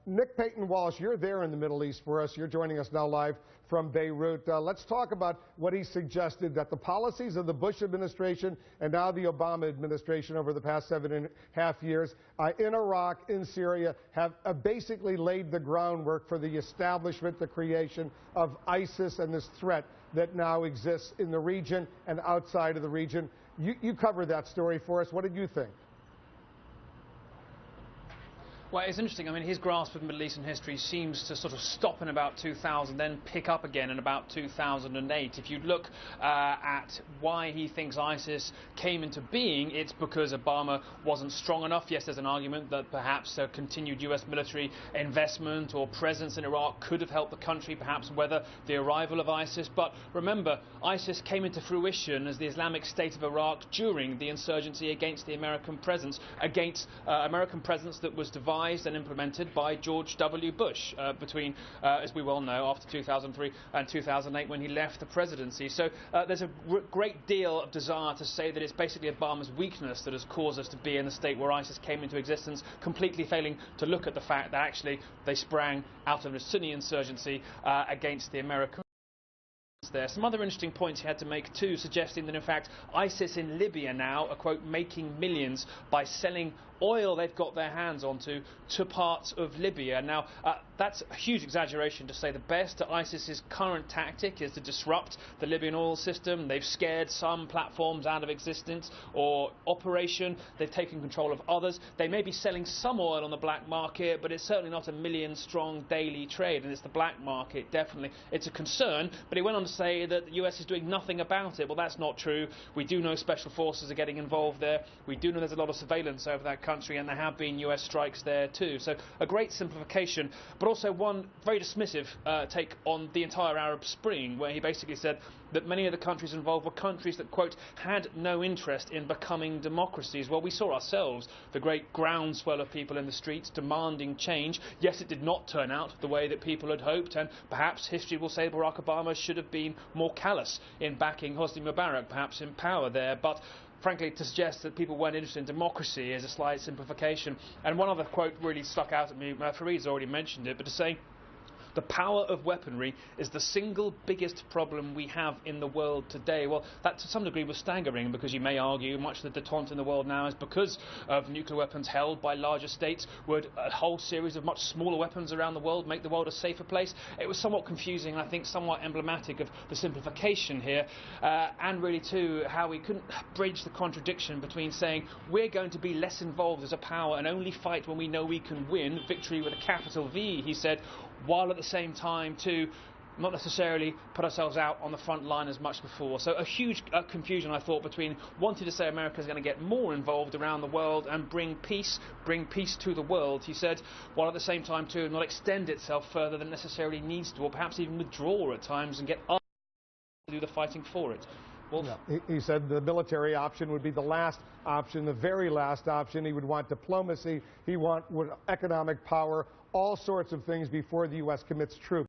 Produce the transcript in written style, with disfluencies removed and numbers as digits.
Nick Paton Walsh, you're there in the Middle East for us. You're joining us now live from Beirut. Let's talk about what he suggested, that the policies of the Bush administration and now the Obama administration over the past 7.5 years in Iraq, in Syria, have basically laid the groundwork for the establishment, the creation of ISIS and this threat that now exists in the region and outside of the region. You covered that story for us. What did you think? Well, it's interesting. I mean, his grasp of Middle Eastern history seems to sort of stop in about 2000, then pick up again in about 2008. If you look at why he thinks ISIS came into being, it's because Obama wasn't strong enough. Yes, there's an argument that perhaps a continued US military investment or presence in Iraq could have helped the country perhaps weather the arrival of ISIS. But remember, ISIS came into fruition as the Islamic State of Iraq during the insurgency against the American presence, that was devised and implemented by George W. Bush between, as we well know, after 2003 and 2008 when he left the presidency. So there's a great deal of desire to say that it's basically Obama's weakness that has caused us to be in the state where ISIS came into existence, completely failing to look at the fact that actually they sprang out of a Sunni insurgency against the American. There. Some other interesting points he had to make too, suggesting that in fact ISIS in Libya now are, quote, making millions by selling oil they've got their hands onto to parts of Libya. Now that's a huge exaggeration to say the best. ISIS's current tactic is to disrupt the Libyan oil system. They've scared some platforms out of existence or operation. They've taken control of others. They may be selling some oil on the black market, but it's certainly not a million-strong daily trade, and it's the black market, definitely. It's a concern, but he went on to say that the US is doing nothing about it. Well, that's not true. We do know special forces are getting involved there. We do know there's a lot of surveillance over that country, and there have been US strikes there too. So a great simplification, but also one very dismissive take on the entire Arab Spring, where he basically said that many of the countries involved were countries that, quote, had no interest in becoming democracies. Well, we saw ourselves the great groundswell of people in the streets demanding change. Yes, it did not turn out the way that people had hoped, and perhaps history will say Barack Obama should have been more callous in backing Hosni Mubarak, perhaps in power there. But frankly, to suggest that people weren't interested in democracy is a slight simplification. And one other quote really stuck out at me. Fareed's already mentioned it, but to say the power of weaponry is the single biggest problem we have in the world today. Well, that to some degree was staggering, because you may argue much of the détente in the world now is because of nuclear weapons held by larger states. Would a whole series of much smaller weapons around the world make the world a safer place? It was somewhat confusing, I think somewhat emblematic of the simplification here, and really too how we couldn't bridge the contradiction between saying we're going to be less involved as a power and only fight when we know we can win, victory with a capital V, he said, while at the same time to not necessarily put ourselves out on the front line as much before. So a huge confusion, I thought, between wanting to say America is going to get more involved around the world and bring peace to the world, he said, while at the same time to not extend itself further than necessarily needs to, or perhaps even withdraw at times and get others to do the fighting for it. Well, yeah. He said the military option would be the last option, the very last option. He would want diplomacy. He would economic power, all sorts of things before the U.S. commits troops.